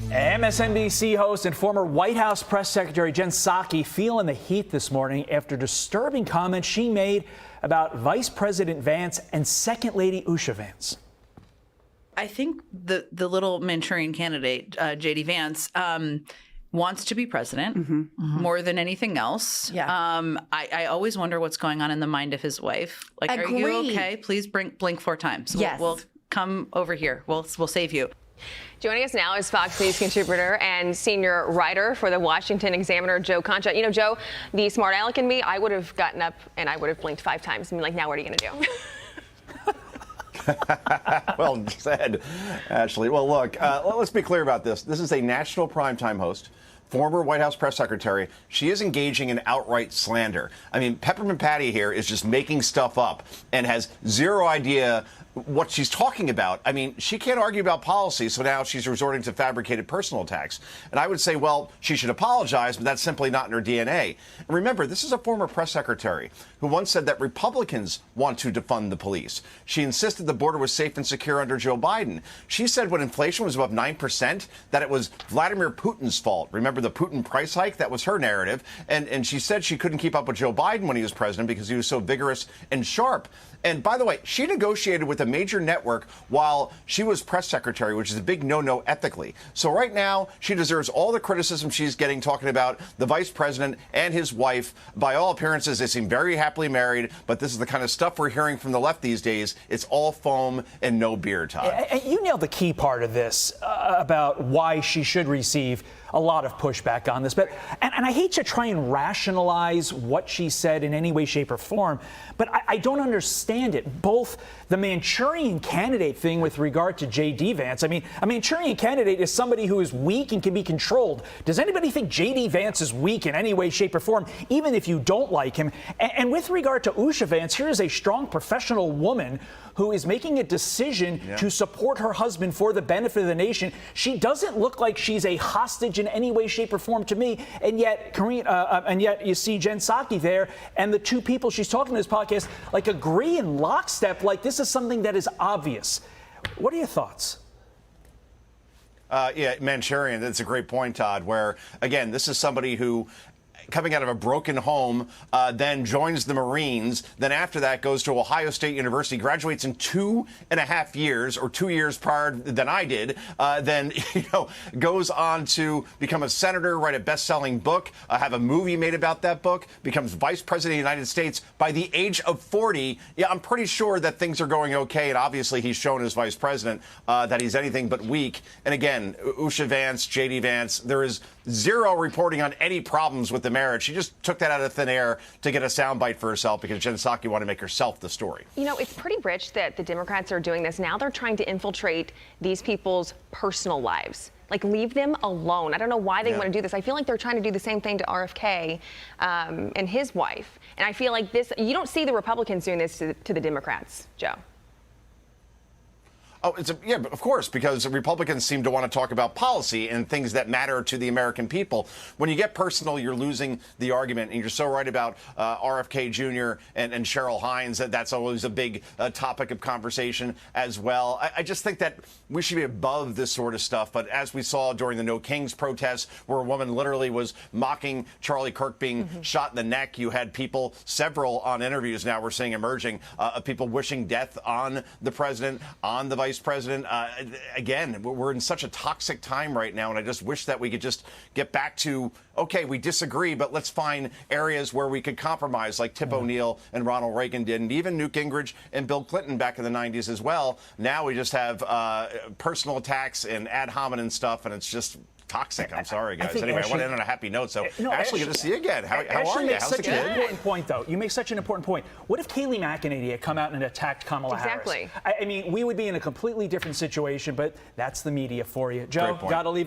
MSNBC host and former White House press secretary Jen Psaki feeling the heat this morning after disturbing comments she made about Vice President Vance and Second Lady Usha Vance. I think the little Manchurian candidate, J.D. Vance, wants to be president more than anything else. Yeah. I always wonder what's going on in the mind of his wife. Like, are you okay? Please blink 4 times. Yes. We'll come over here. We'll save you. Joining us now is Fox News contributor and senior writer for the Washington Examiner, Joe Concha. You know, Joe, the smart aleck in me, I would have gotten up and I would have blinked 5 times. I mean, like, now what are you going to do? Well said, Ashley. Well, look, let's be clear about this. This is a national primetime host, former White House press secretary. She is engaging in outright slander. I mean, Peppermint Patty here is just making stuff up and has zero idea what she's talking about. I mean, she can't argue about policy, so now she's resorting to fabricated personal attacks. And I would say, well, she should apologize, but that's simply not in her DNA. And remember, this is a former press secretary who once said that Republicans want to defund the police. She insisted the border was safe and secure under Joe Biden. She said when inflation was above 9%, that it was Vladimir Putin's fault. Remember the Putin price hike? That was her narrative. And she said she couldn't keep up with Joe Biden when he was president because he was so vigorous and sharp. And by the way, she negotiated with a major network while she was press secretary, which is a big no-no ethically. So right now, she deserves all the criticism she's getting talking about the vice president and his wife. By all appearances, they seem very happily married, but this is the kind of stuff we're hearing from the left these days. It's all foam and no beer, Todd. You nailed the key part of this about why she should receive a lot of pushback on this. But and I hate to try and rationalize what she said in any way, shape, or form, but I don't understand it. Both the Manchurian candidate thing with regard to J.D. Vance. I mean, a Manchurian candidate is somebody who is weak and can be controlled. Does anybody think J.D. Vance is weak in any way, shape, or form, even if you don't like him? And with regard to Usha Vance, here is a strong professional woman who is making a decision to support her husband for the benefit of the nation. She doesn't look like she's a hostage in any way, shape, or form to me. And yet, and yet you see Jen Psaki there, and the two people she's talking to this podcast like agree in lockstep, like this is something that is obvious. What are your thoughts? Yeah, Manchurian, that's a great point, Todd, where, again, this is somebody who, coming out of a broken home, then joins the Marines, then after that goes to Ohio State University, graduates in 2.5 years, or 2 years prior than I did, then goes on to become a senator, write a best-selling book, have a movie made about that book, becomes vice president of the United States by the age of 40. Yeah, I'm pretty sure that things are going okay, and obviously he's shown as vice president that he's anything but weak. And again, Usha Vance, J.D. Vance, there is zero reporting on any problems with the marriage. She just took that out of thin air to get a soundbite for herself because Jen Psaki wanted to make herself the story. You know, it's pretty rich that the Democrats are doing this. Now they're trying to infiltrate these people's personal lives. Like, leave them alone. I don't know why they want to do this. I feel like they're trying to do the same thing to RFK and his wife. And I feel like this, you don't see the Republicans doing this to the Democrats, Joe. Oh, yeah, of course, because Republicans seem to want to talk about policy and things that matter to the American people. When you get personal, you're losing the argument. And you're so right about RFK Jr. and Cheryl Hines. That's always a big topic of conversation as well. I just think that we should be above this sort of stuff. But as we saw during the No Kings protests, where a woman literally was mocking Charlie Kirk being shot in the neck, you had people, several on interviews now we're seeing emerging, of people wishing death on the president, on the vice president. Again, we're in such a toxic time right now, and I just wish that we could just get back to, okay, we disagree, but let's find areas where we could compromise, like Tip O'Neill and Ronald Reagan did, and even Newt Gingrich and Bill Clinton back in the 90s as well. Now we just have personal attacks and ad hominem stuff, and it's just toxic. I'm sorry, guys. Anyway, I want to end on a happy note. So, Ashley, good to see you again. How are you? How's the kid? Such an important point, though. You make such an important point. What if Kayleigh McEnany had come out and attacked Kamala Harris? Exactly. I mean, we would be in a completely different situation, but that's the media for you. Joe, got to leave it there.